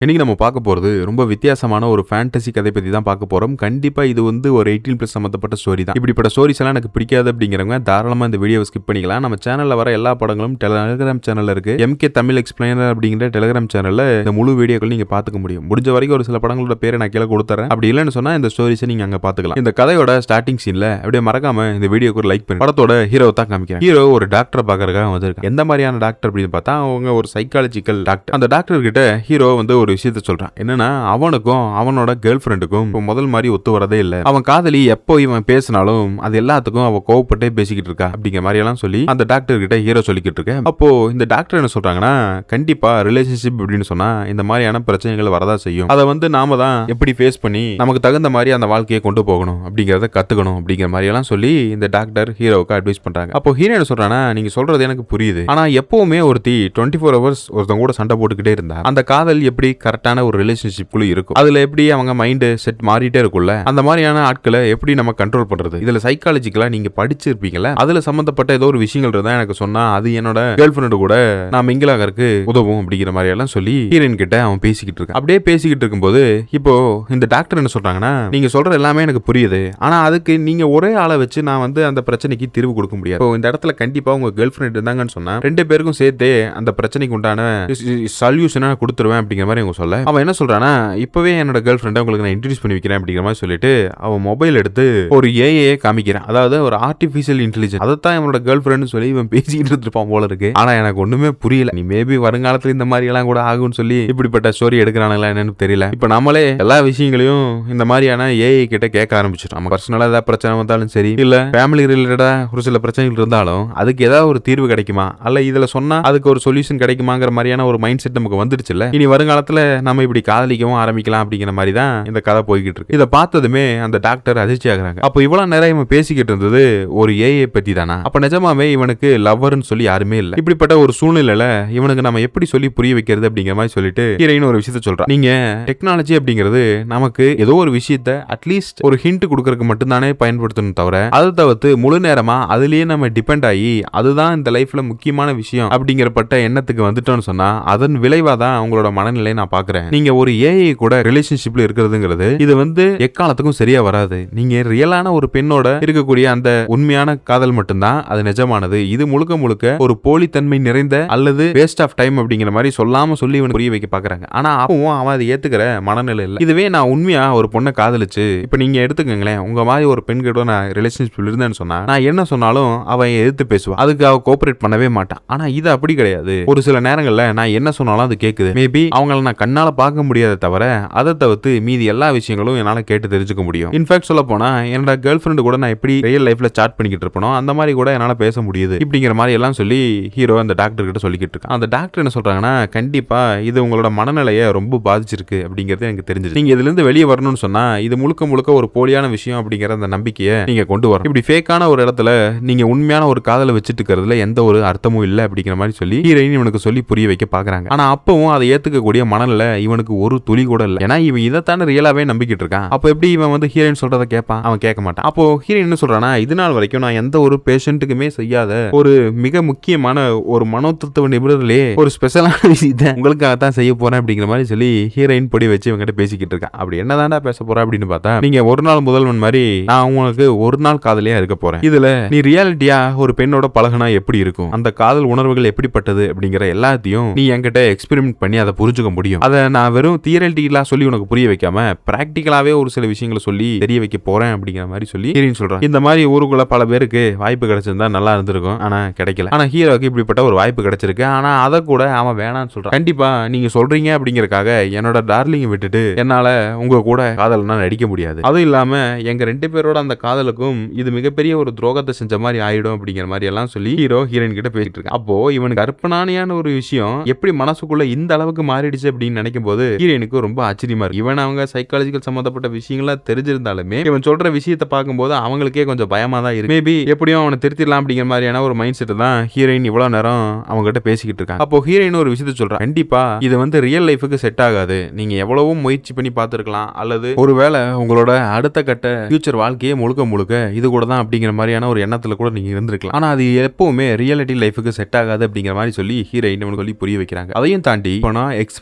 இன்னைக்கு நம்ம பார்க்க போறது ரொம்ப வித்தியாசமான ஒரு ஃபேண்டசி கதை பத்தி தான் பார்க்க போறோம். கண்டிப்பா இது ஒரு 18+ சம்பந்தப்பட்ட ஸ்டோரி தான். இப்படிப்பட்ட ஸ்டோரிஸ் எல்லாம் எனக்கு பிடிக்காது அப்படிங்கிறவங்க தாராளமா இந்த வீடியோவை ஸ்கிப் பண்ணிக்கலாம். நம்ம சேனல்ல வர எல்லா படங்களும் டெலிகிராம் சேனல்ல இருக்கு. MK தமிழ் எக்ஸ்பிளைனர் அப்படிங்கிற டெலிகிராம் சேனல்ல இந்த முழு வீடியோக்கள் நீங்க பார்த்துக்க முடியும். முடிஞ்ச வரைக்கும் ஒரு சில படங்களோட பேரை நான் கீழே கொடுத்துறேன். அப்படி இல்லைன்னு சொன்னா இந்த ஸ்டோரிஸை நீங்க அங்க பார்த்துக்கலாம். இந்த கதையோட ஸ்டார்டிங் சீன்ல அப்படியே மறக்காம இந்த வீடியோக்கு ஒரு லைக் பண்ணி படத்தோட ஹீரோ தான் காமிக்கிறேன். ஹீரோ ஒரு டாக்டரை பார்க்கறதுக்காக வந்திருக்காங்க. எந்த மாதிரியான டாக்டர் அப்படின்னு பார்த்தா அவங்க ஒரு சைக்காலஜிக்கல் டாக்டர். அந்த டாக்டர் கிட்ட ஹீரோ ஒரு விஷயத்த சொல்றான். என்னன்னா அவனுக்கும் அவனோட கேர்ள் ஃப்ரெண்டுக்கும் முதல் மாதிரி ஒத்து வரதே இல்ல. அவன் காதலி எப்போ இவன் பேசினாலும் அது எல்லாத்துக்கும் அவ கோவப்பட்டே பேசிக்கிட்டு இருக்கா அப்படிங்கிற மாதிரி எல்லாம் சொல்லி அந்த டாக்டர் கிட்ட ஹீரோ சொல்லிக்கிட்டு இருக்க. அப்போ இந்த டாக்டர் என்ன சொல்றாங்கன்னா, கண்டிப்பா ரிலேஷன்ஷிப் அப்படின்னு சொன்னா இந்த மாதிரியான பிரச்சனைகள் வரதா செய்யும். அதை நாம தான் எப்படி ஃபேஸ் பண்ணி நமக்கு தகுந்த மாதிரி அந்த வாழ்க்கையை கொண்டு போகணும் அப்படிங்கறத கத்துக்கணும் அப்படிங்கிற மாதிரி எல்லாம் சொல்லி இந்த டாக்டர் ஹீரோவுக்கு அட்வைஸ் பண்றாங்க. அப்போ ஹீரோ என்ன சொல்றானா, நீங்க சொல்றது எனக்கு புரியுது. ஆனா எப்பவுமே ஒருத்தி 24 hours ஒருத்தங்க கூட சண்டை போட்டுக்கிட்டே இருந்தா அந்த காதல் எப்படி கரெக்டான ஒரு ரிலேஷன்ஷிப்குள்ள இருக்கும். அதுல எப்படி அவங்க மைண்ட் செட் மாறிட்டே இருக்கும்ல, அந்த மாதிரியான ஆட்களை எப்படி நம்ம கண்ட்ரோல் பண்றது? இதுல சைக்காலஜிக்கலா நீங்க படிச்சிருப்பீங்கல்ல, அதுல சம்பந்தப்பட்ட ஏதோ ஒரு விஷயங்கள் இருந்தா எனக்கு சொன்னா அது என்னோட கேர்ள் ஃப்ரெண்டு கூட நான் மிங்கிள் ஆகறதுக்கு உதவும் அப்படிங்கிற மாதிரி எல்லாம் சொல்லி ஹீரோயின் கிட்ட அவன் பேசிக்கிட்டு இருக்கான். அப்படியே பேசிக்கிட்டு இருக்கும்போது இப்போ இந்த டாக்டர் என்ன சொல்றாங்கன்னா, நீங்க சொல்ற எல்லாமே எனக்கு புரியுது. ஆனா அதுக்கு நீங்க ஒரே ஆளை வச்சு நான் அந்த பிரச்சனைக்கு தீர்வு கொடுக்க முடியாது. இப்போ இந்த இடத்துல கண்டிப்பா உங்க கேர்ள் ஃப்ரெண்ட் இருந்தாங்கன்னு சொன்னா ரெண்டு பேருக்கும் சேர்த்து அந்த பிரச்சனைக்கு உண்டான சொல்யூஷனை கொடுத்துருவேன் அப்படிங்கிற மாதிரி அவங்க சொல்ல, அவன் என்ன சொல்றானா, இப்பவே என்னோட கேர்ள் ஃப்ரெண்டை உங்களுக்கு நான் இன்ட்ரோடியூஸ் பண்ணி வைக்கிறேன் அப்படிங்கிற மாதிரி சொல்லிட்டு அவன் மொபைல் எடுத்து ஒரு ஏஐ காமிக்கிறான். அதாவது ஒரு ஆர்டிபிஷியல் இன்டெலிஜென்ஸ். அதைத்தான் என்னோட கேர்ள் ஃப்ரெண்ட் சொல்லி இவன் பேசிக்கிட்டு இருப்பான் போல இருக்கு. ஆனா எனக்கு ஒண்ணுமே புரியல. நீ மேபி வருங்காலத்துல இந்த மாதிரி எல்லாம் கூட ஆகும்னு சொல்லி இப்படிப்பட்ட ஸ்டோரி எடுக்கிறானுங்களா என்னன்னு தெரியல. இப்ப நம்மளே எல்லா விஷயங்களையும் இந்த மாதிரியான ஏஐ கிட்ட கேட்க ஆரம்பிச்சிட்டோம். நம்ம பர்சனலா ஏதாவது பிரச்சனை வந்தாலும் சரி, இல்ல ஃபேமிலி ரிலேட்டடா ஒரு சில பிரச்சனைகள் இருந்தாலும் அதுக்கு ஏதாவது ஒரு தீர்வு கிடைக்குமா, அல்ல இதுல சொன்னா அதுக்கு ஒரு சொல்யூஷன் கிடைக்குமாங்கிற மாதிரியான ஒரு மைண்ட் செட் நமக்கு வந்துடுச்சுல்ல. இனி வருங்காலத்துல நம்ம இப்படி காதலிக்கவும் ஆரம்பிக்கலாம் அப்படிங்கிற மாதிரி தான் இந்த கதை போய்கிட்டு இருக்கு. இதை பார்த்ததுமே அந்த டாக்டர் அதிர்ச்சி ஆகுறாங்க. அப்போ இவ்வளவு நேரம் இவன் பேசிக்கிட்டு இருந்தது ஒரு ஏஐ பத்தி தானா? அப்ப நிஜமாவே இவனுக்கு லவ்வர்னு சொல்லி யாருமே இல்ல. இப்படிப்பட்ட ஒரு சூழ்நிலையில இவனுக்கு நம்ம எப்படி சொல்லி புரிய வைக்கிறது அப்படிங்கிற மாதிரி சொல்லிட்டு ஹீரோயின் ஒரு விஷயத்த சொல்றான். நீங்க டெக்னாலஜி அப்படிங்கிறது நமக்கு ஏதோ ஒரு விஷயத்த அட்லீஸ்ட் ஒரு ஹிண்ட் கொடுக்கறதுக்கு மட்டும்தானே பயன்படுத்தணும், தவிர அதை தவிர்த்து முழு நேரமா அதுலயே நம்ம டிபெண்ட் ஆகி அதுதான் இந்த லைஃப்ல முக்கியமான விஷயம் அப்படிங்கிறப்பட்ட எண்ணத்துக்கு வந்துட்டோம்னு சொன்னா அதன் விளைவா தான் அவங்களோட மனநிலையை நான் பாக்குறேன். நீங்க ஒரு ஏஐ கூட ரிலேஷன்ஷிப்ல இருக்கிறதுங்கிறது இது எக்காலத்துக்கும் சரியா வராது. நீங்க ரியலான ஒரு பெண்ணோட இருக்கக்கூடிய அந்த உண்மையான காதல் மட்டும்தான் அது நிஜமானது. இது முழுக்க முழுக்க ஒரு போலித்தன்மை நிறைந்த அல்லது வேஸ்ட் ஆஃப் டைம் அப்படிங்கிற மாதிரி சொல்லாம சொல்லி இவன் புரிய வைக்க பாக்குறாங்க. ஆனா அப்பவும் அவன் அதை ஏத்துக்கிற மனநிலை இல்ல. இதுவே நான் உண்மையா ஒரு பொண்ணை காதலிச்சு இப்ப நீங்க எடுத்துக்கங்களேன், உங்க மாதிரி ஒரு பெண் கிட்ட நான் ரிலேஷன்ஷிப்ல இருந்தேன்னு சொன்னா நான் என்ன சொன்னாலும் அவன் எதிர்த்து பேசுவான். அதுக்கு அவ கோஆபரேட் பண்ணவே மாட்டான். ஆனா இது அப்படி கிடையாது. ஒரு சில நேரங்கள்ல நான் என்ன சொன்னாலும் அது கேக்குது. மேபி அவங்கள நான் கண்ணால பார்க்க முடியாத தவிர அதை தவிர்த்து மீதி எல்லா விஷயங்களும் என்னால கேட்டு தெரிஞ்சுக்க முடியும். இன்ஃபேக்ட் சொல்ல போனா என்னோட கேர்ள் ஃப்ரெண்டு கூட நான் எப்படி ரியல் லைஃப்ல சாட் பண்ணிக்கிட்டு இருப்பனோ அந்த மாதிரி கூட என்னால பேச முடியுது இப்படிங்கிற மாதிரி எல்லாம் சொல்லி ஹீரோ அந்த டாக்டர் கிட்ட சொல்லிக்கிட்டு இருக்கான். அந்த டாக்டர் என்ன சொல்றாங்கன்னா, கண்டிப்பா இது உங்களோட மனநிலையை ரொம்ப பாதிச்சிருக்கு அப்படிங்கிறது எனக்கு தெரிஞ்சது. நீங்க இதுல இருந்து வெளியே வரணும்னு சொன்னா இது முழுக்க முழுக்க ஒரு போலியான விஷயம் அப்படிங்கிற அந்த நம்பிக்கையை நீங்க கொண்டு வரணும். இப்படி ஃபேக்கான ஒரு இடத்துல நீங்க உண்மையான ஒரு காதலை வச்சுட்டு இருக்கிறதுல எந்த ஒரு அர்த்தமும் இல்லை அப்படிங்கிற மாதிரி சொல்லி ஹீரோயின் இவனுக்கு சொல்லி புரிய வைக்க பாக்குறாங்க. ஆனா அப்பவும் அதை ஏத்துக்கக்கூடிய மனநிலை இவனுக்கு ஒரு துளி கூட இல்லை. ஏன்னா இவன் இதைத்தானே ரியலாவே நம்பிக்கிட்டு இருக்கான். அப்போ எப்படி இவன் ஹீரோயின் சொல்றத கேட்பான்? அவன் கேட்க மாட்டான். அப்போ ஹீரோயின் என்ன சொல்றானா, இது நாள் வரைக்கும் நான் எந்த ஒரு பேஷண்ட்டுக்குமே செய்யாத ஒரு மிக முக்கியமான ஒரு மனோதத்துவ நிபுணர்களே ஒரு ஸ்பெஷலான விஷயத்தை உங்களுக்காக தான் செய்ய போறேன் அப்படிங்கிற மாதிரி சொல்லி ஹீரோயின் பொடி வச்சு இவங்கிட்ட பேசிக்கிட்டு இருக்கான். அப்படி என்னதான்டா பேச போற அப்படின்னு பார்த்தா, நீங்க ஒரு நாள் முதல்வன் மாதிரி நான் உங்களுக்கு ஒரு நாள் காதலியா இருக்க போறேன். இதுல நீ ரியாலிட்டியா ஒரு பெண்ணோட பழகுனா எப்படி இருக்கும், அந்த காதல் உணர்வுகள் எப்படிப்பட்டது அப்படிங்கிற எல்லாத்தையும் நீ என்கிட்ட எக்ஸ்பெரிமெண்ட் பண்ணி அதை புரிஞ்சுக்க முடியும். அதை நான் வெறும் தியரட்டிக்கலா சொல்லி உனக்கு புரிய வைக்காம பிராக்டிகலாவே ஒரு சில விஷயங்களை சொல்லி தெரிய வைக்க போறேன் அப்படிங்கிற மாதிரி சொல்லி ஹீரோயின் சொல்றான். இந்த மாதிரி ஊருக்குள்ள பல பேருக்கு வாய்ப்பு கிடைச்சிருந்தா நல்லா இருந்திருக்கும், ஆனா கிடைக்கல. ஆனா ஹீரோக்கு இப்படிப்பட்ட ஒரு வாய்ப்பு கிடைச்சிருக்கு. ஆனா அதை கூட அவன் வேணான்னு சொல்றான். கண்டிப்பா நீங்க சொல்றீங்க அப்படிங்கறக்காக என்னோட டார்லிங் விட்டுட்டு என்னால உங்க கூட காதல்னா நடிக்க முடியாது. அதுவும் இல்லாம எங்க ரெண்டு பேரோட அந்த காதலுக்கும் இது மிகப்பெரிய ஒரு துரோகத்தை செஞ்ச மாதிரி ஆயிடும் அப்படிங்கிற மாதிரி எல்லாம் சொல்லி ஹீரோ ஹீரோயின் கிட்ட பேசிட்டு இருக்கான். அப்போ இவனுக்கு கற்பனானியான ஒரு விஷயம் எப்படி மனசுக்குள்ள இந்த அளவுக்கு மாறிடுச்சு அப்படின்னு நினைக்கும் போது ஹீரோயினுக்கு ரொம்ப ஆச்சரியமா இருக்கு. இவன் அவங்க சைக்காலஜிக்கல் சம்பந்தப்பட்ட விஷயங்களா தெரிஞ்சிருந்தாலுமே இவன் சொல்ற விஷயத்தை பார்க்கும்போது அவங்களுக்கே கொஞ்சம் பயமா தான் இருக்கு. மேபி எப்படியும் அவனை திருத்திடலாம் அப்படிங்கிற மாதிரியான ஒரு மைண்ட் செட் தான் ஹீரோயின் இவ்வளவு நேரம் அவங்க கிட்ட பேசிக்கிட்டு இருக்காங்க. அப்போ ஹீரோயின் ஒரு விஷயத்தை சொல்றா, கண்டிப்பா இது ரியல் லைஃபுக்கு செட் ஆகாது. நீங்க எவ்வளவோ முயற்சி பண்ணி பார்த்திருக்கலாம், அல்லது ஒருவேளை உங்களோட அடுத்த கட்ட ஃபியூச்சர் வாழ்க்கையே முழுக்க முழுக்க இது கூட தான் அப்படிங்கிற மாதிரியான ஒரு எண்ணத்துல கூட நீங்க இருந்திருக்கலாம். ஆனா அது எப்பவுமே ரியாலிட்டி லைஃபுக்கு செட் ஆகாது அப்படிங்கிற மாதிரி சொல்லி ஹீரோயின் சொல்லி புரிய வைக்கிறாங்க. அதையும் தாண்டி இப்போ நான்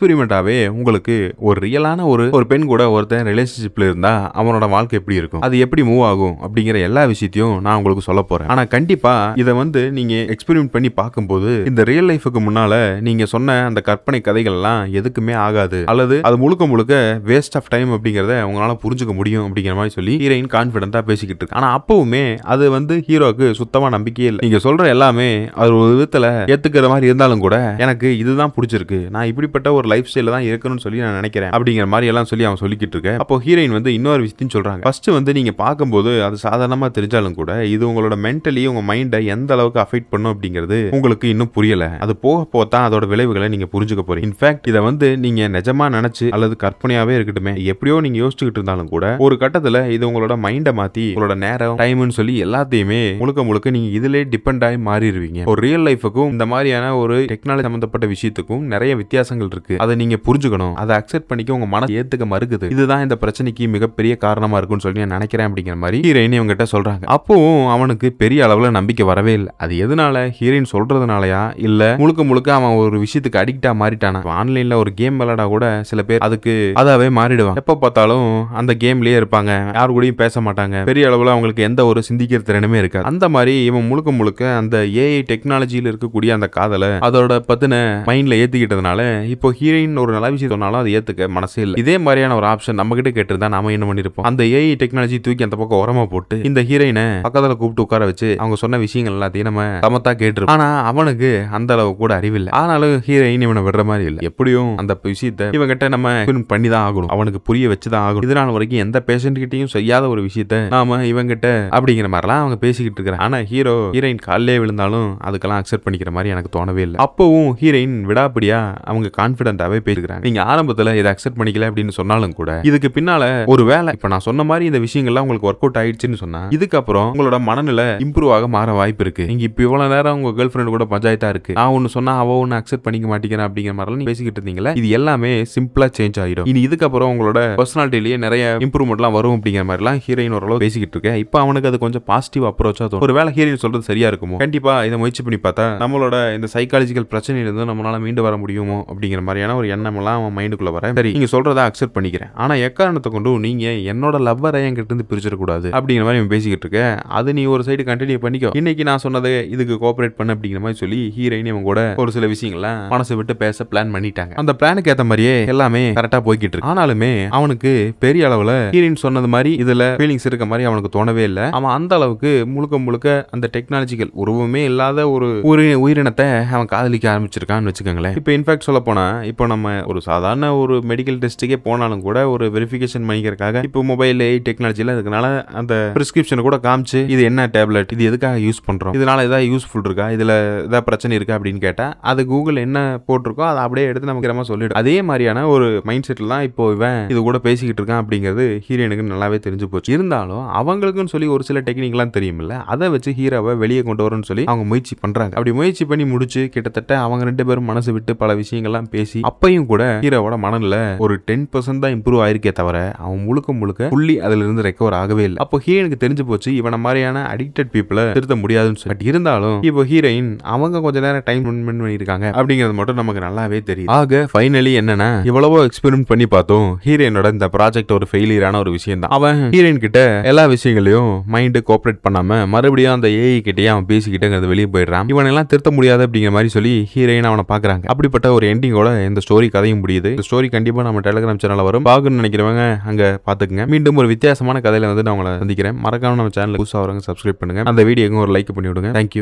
டெஃபினட்டாவே உங்களுக்கு ஒரு ரியலான ஒரு பெண் கூட ஒருத்தன் ரிலேஷன்ஷிப்ல இருந்தா அவனோட வாழ்க்கை எப்படி இருக்கும், அது எப்படி மூவ் ஆகும் அப்படிங்கிற எல்லா விஷயத்தையும் நான் உங்களுக்கு சொல்ல போறேன். ஆனா கண்டிப்பா இதை நீங்க எக்ஸ்பெரிமெண்ட் பண்ணி பார்க்கும்போது இந்த ரியல் லைஃபுக்கு முன்னால நீங்க சொன்ன அந்த கற்பனை கதைகள் எல்லாம் எதுக்குமே ஆகாது, அல்லது அது முழுக்க முழுக்க வேஸ்ட் ஆஃப் டைம் அப்படிங்கறத உங்களால புரிஞ்சுக்க முடியும் அப்படிங்கிற மாதிரி சொல்லி ஹீரோயின் கான்பிடென்ட்டா பேசிக்கிட்டு இருக்கு. ஆனா அப்பவுமே அது ஹீரோக்கு சுத்தமா நம்பிக்கையே இல்லை. நீங்க சொல்ற எல்லாமே அது ஒரு விதத்துல ஏத்துக்கிற மாதிரி இருந்தாலும் கூட எனக்கு இதுதான் பிடிச்சிருக்கு, நான் இப்படிப்பட்ட ஒரு லைஃப் ஸ்டைல தான் இருக்கணும்னு சொல்லி நான் நினைக்கிறேன் அப்படிங்கிற மாதிரி எல்லாம் சொல்லி அவன் சொல்லிக்கிட்டு இருக்க. அப்போ ஹீரோயின் இன்னொரு விஷயத்தையும் சொல்றாங்க. ஃபர்ஸ்ட் நீங்க பார்க்கும்போது அது சாதாரணமா தெரிஞ்சாலும் கூட இது உங்களோட மென்டலி உங்க மைண்டை எந்த அளவுக்கு அஃபெக்ட் பண்ணும் அப்படிங்கிறது உங்களுக்கு இன்னும் புரியல. அது போக போதான் அதோட விளைவுகளை நீங்க புரிஞ்சுக்க போறீங்க. இன்ஃபேக்ட் இதை நீங்க நிஜமா நினைச்சு அல்லது கற்பனையாவே இருக்கட்டுமே எப்படியோ நீங்க யோசிச்சுக்கிட்டு இருந்தாலும் கூட ஒரு கட்டத்துல இது உங்களோட மைண்டை மாத்தி உங்களோட நேரம் டைம்னு சொல்லி எல்லாத்தையுமே முழுக்க முழுக்க நீங்க இதுல டிபெண்ட் ஆகி மாறிடுவீங்க. ஒரு ரியல் லைஃபுக்கும் இந்த மாதிரியான ஒரு டெக்னாலஜி சம்பந்தப்பட்ட விஷயத்துக்கும் நிறைய வித்தியாசங்கள் இருக்கு. அதை நீங்க புரிஞ்சுக்கணும், அதை அக்செப்ட் பண்ணிக்க உங்க மனசு ஏத்துக்க மறுக்குது. இதுதான் இந்த பிரச்சனைக்கு மிகப்பெரிய காரணமா இருக்கும்னு சொல்லி நான் நினைக்கிறேன் அப்படிங்கிற மாதிரி ஹீரோயின் இவங்கிட்ட சொல்றாங்க. அப்பவும் அவனுக்கு பெரிய அளவுல நம்பிக்கை வரவே இல்லை. அது எதனால, ஹீரோயின் சொல்றதுனாலயா இல்ல முழுக்க முழுக்க அவன் ஒரு விஷயத்துக்கு அடிக்டா மாறிட்டானா? ஆன்லைன்ல ஒரு கேம் விளையாடா கூட சில பேர் அதுக்கு அதாவே மாறிடுவாங்க. எப்ப பார்த்தாலும் அந்த கேம்லயே இருப்பாங்க, யாரு கூடயும் பேச மாட்டாங்க, பெரிய அளவுல அவங்களுக்கு எந்த ஒரு சிந்திக்கிற திறனுமே இருக்காது. அந்த மாதிரி இவன் முழுக்க முழுக்க அந்த ஏஐ டெக்னாலஜியில இருக்கக்கூடிய அந்த காதலை அதோட பத்தின மைண்ட்ல ஏத்துக்கிட்டதுனால இப்போ ஹீரோயின் ஒரு நல்ல விஷயம் சொன்னாலும் அதை ஏத்துக்க மனசே இல்லை. இதே மாதிரியான ஒரு ஆப்ஷன் நம்ம கிட்ட கேட்டிருந்தா நாம என்ன பண்ணிருப்போம்? அந்த ஏஐ டெக்னாலஜி தூக்கி அந்த பக்கம் உரமா போட்டு இந்த ஹீரோயினை பக்கத்துல கூப்பிட்டு உட்கார வச்சு அவங்க சொன்ன விஷயங்கள் எல்லாத்தையும் நம்ம சமத்தா கேட்டிருப்போம். ஆனா அவனுக்கு அந்த அளவு கூட அறிவில்லை. ஆனாலும் ஹீரோயின் இவனை விடுற மாதிரி இல்லை. எப்படியும் அந்த விஷயத்தை இவங்கிட்ட நம்ம பண்ணி தான் ஆகணும், அவனுக்கு புரிய வச்சுதான் ஆகணும். இதனால வரைக்கும் எந்த பேஷண்ட் கிட்டையும் செய்யாத ஒரு விஷயத்த நாம இவங்கிட்ட அப்படிங்கிற மாதிரிலாம் அவங்க பேசிக்கிட்டு இருக்கிறாங்க. ஆனா ஹீரோயின் காலிலே விழுந்தாலும் அதுக்கெல்லாம் அக்செப்ட் பண்ணிக்கிற மாதிரி எனக்கு தோணவே இல்லை. அப்பவும் ஹீரோயின் விடாப்படியா அவங்க கான்பிடென்ட்டாவே பேசுகிறாங்க. நீங்க ஆரம்பத்துல இதை அக்செப்ட் பண்ணிக்கல அப்படின்னு சொன்னாலும் கூட இதுக்கு பின்னால ஒரு வேலை இப்ப நான் சொன்ன மாதிரி இந்த விஷயங்கள்லாம் உங்களுக்கு ஒர்க் அவுட் ஆயிடுச்சுன்னு சொன்னா இதுக்கப்புறம் உங்களோட மனநிலை இம்ப்ரூவ் ஆக மாற வாய்ப்பு இருக்கு. நீங்க இப்ப இவ்வளவு நேரம் உங்க கேர்ள் ஃபிரெண்ட் கூட பஞ்சாயத்தா இருக்கு, நான் ஒன்னு சொன்னா அவ ஒன்னு அக்செப்ட் பண்ணிக்க மாட்டேங்கிறேன் அப்படிங்கிற மாதிரி நீங்க பேசிக்கிட்டு இருந்தீங்களா, இது எல்லாமே சிம்பிளா சேஞ்ச் ஆயிடும். இனி இதுக்கப்புறம் உங்களோட பர்சனாலிட்டிலேயே நிறைய இம்ப்ரூவ்மெண்ட்லாம் வரும் அப்படிங்கிற மாதிரிலாம் ஹீரோயின் ஓரளவு பேசிக்கிட்டு இருக்கேன். இப்போ அவனுக்கு அது கொஞ்சம் பாசிட்டிவ் அப்ரோச்சா தோணும். ஒரு வேலை ஹீரோயின் சொல்றது சரியா இருக்குமோ, கண்டிப்பா இதை முயற்சி பண்ணி பார்த்தா நம்மளோட இந்த சைக்காலஜிக்கல் பிரச்சனையிலிருந்து நம்மளால மீண்டு வர முடியுமோ அப்படிங்கிற மாதிரியான ஒரு எண்ணம் எல்லாம் அவன் மைண்டுக்குள்ள வர. சரி நீங்க சொல்றதை அக்செப்ட் பண்ணிக்கிறேன், ஆனா எக்காரணத்தை கொண்டு நீங்க என்னோட லவ்வரை என்கிட்ட இருந்து பிரிச்சிடக்கூடாது அப்படிங்கிற மாதிரி இவன் பேசிக்கிட்டு இருக்க. அது நீ ஒரு சைடு கண்டினியூ பண்ணிக்கோ, இன்னைக்கு நான் சொன்னது இதுக்கு கோஆபரேட் பண்ண அப்படிங்கிற மாதிரி சொல்லி ஹீரோயின் இவங்க கூட ஒரு சில விஷயங்கள்லாம் மனசு விட்டு பேச பிளான் பண்ணிட்டாங்க. அந்த பிளானுக்கு ஏத்த மாதிரியே எல்லாமே கரெக்டா போய்கிட்டு இருக்கு. ஆனாலுமே அவனுக்கு பெரிய அளவுல ஹீரோயின் சொன்னது மாதிரி இதுல ஃபீலிங்ஸ் இருக்க மாதிரி அவனுக்கு தோணவே இல்லை. அவன் அந்த அளவுக்கு முழுக்க முழுக்க அந்த டெக்னாலஜிக்கல் உருவமே இல்லாத ஒரு உயிரினத்தை அவன் காதலிக்க ஆரம்பிச்சிருக்கான்னு வச்சுக்கோங்களேன். இப்போ இன்ஃபேக்ட் சொல்ல போனா இப்போ நம்ம ஒரு சாதாரண ஒரு மெடிக்கல் டெஸ்ட்டுக்கே போனாலும் கூட ஒரு வெரிஃபிகேஷன் பண்ணிக்கிறதுக்காக இப்போ மொபைல் டெக்னாலஜில இருக்கனால அந்த பிரிஸ்கிரிப்ஷன் கூட காமிச்சு இது என்ன டேப்லெட், இது எதுக்காக யூஸ் பண்றோம், இதனால ஏதாவது யூஸ்ஃபுல் இருக்கா, இதுல ஏதாவது பிரச்சனை இருக்கா அப்படின்னு கேட்டா அது கூகுள் என்ன போட்டிருக்கோ அதை அப்படியே எடுத்து நமக்கு நம்ம சொல்லிடும். அதே மாதிரியான ஒரு மைண்ட் செட்டில் தான் இப்போ இவன் இது கூட பேசிக்கிட்டு இருக்கான் அப்படிங்கிறது ஹீரோயினுக்கு நல்லாவே தெரிஞ்சு போச்சு. இருந்தாலும் அவங்களுக்குன்னு சொல்லி ஒரு சில டெக்னிக்லாம் தெரியுமில்ல, அதை வச்சு ஹீரோவை வெளியே கொண்டு வரணும்னு சொல்லி அவங்க முயற்சி பண்றாங்க. அப்படி முயற்சி பண்ணி முடிச்சு கிட்டத்தட்ட அவங்க ரெண்டு பேரும் மனசு விட்டு பல விஷயங்கள்லாம் பேசி அப்பையும் கூட ஹீரோவோட மனநில ஒரு 10% தான் இம்ப்ரூவ் ஆயிருக்கே தவிர அவன் முழுக்க முழுக்க புள்ளி அதுல இருந்து ரெக்கவர் ஆகவே இல்லை. அப்போ ஹீரோனுக்கு தெரிஞ்சு போச்சு இவன மாதிரியான அடிக்டட் பீப்புளை திருத்த முடியாதுன்னு சொல்லி. பட் இருந்தாலும் இப்போ ஹீரோயின் அவங்க கொஞ்ச நேரம் டைம் ஸ்பெண்ட் பண்ணிருக்காங்க அப்படிங்கிறது மட்டும் நமக்கு நல்லாவே தெரியும். ஆக ஃபைனலி என்னன்னா இவ்வளவோ எக்ஸ்பெரிமெண்ட் பண்ணி பார்த்தோம், ஹீரோயினோட இந்த ப்ராஜெக்ட் ஒரு ஃபெயிலியரான ஒரு விஷயம் தான். அவன் ஹீரோயின் கிட்ட எல்லா விஷயங்களையும் மைண்ட் கோஆபரேட் பண்ணாம மறுபடியும் அந்த ஏஐ கிட்டயே அவன் பேசிக்கிட்டு வெளியே போயிடுறான். இவன் எல்லாம் திருத்த முடியாது அப்படிங்கிற மாதிரி சொல்லி ஹீரோயின் அவனை பாக்குறாங்க. அப்படிப்பட்ட ஒரு எண்டிங்கோட இந்த ஸ்டோரி கதையும் முடியுது. இந்த ஸ்டோரி கண்டிப்பா நம்ம டெலிகிராம் சேனல்ல வரும், பாக்கணும்னு நினைக்கிறவங்க அங்க பாத்துக்கங்க. மீண்டும் ஒரு வித்தியாசமான கதையில நான் உங்களை சந்திக்கிறேன். மறக்காம நம்ம சேனலுக்கு புதுசா வரவங்க சப்ஸ்கிரைப் பண்ணுங்க, அந்த வீடியோக்கு ஒரு லைக் பண்ணி விடுங்க. தேங்க்யூ.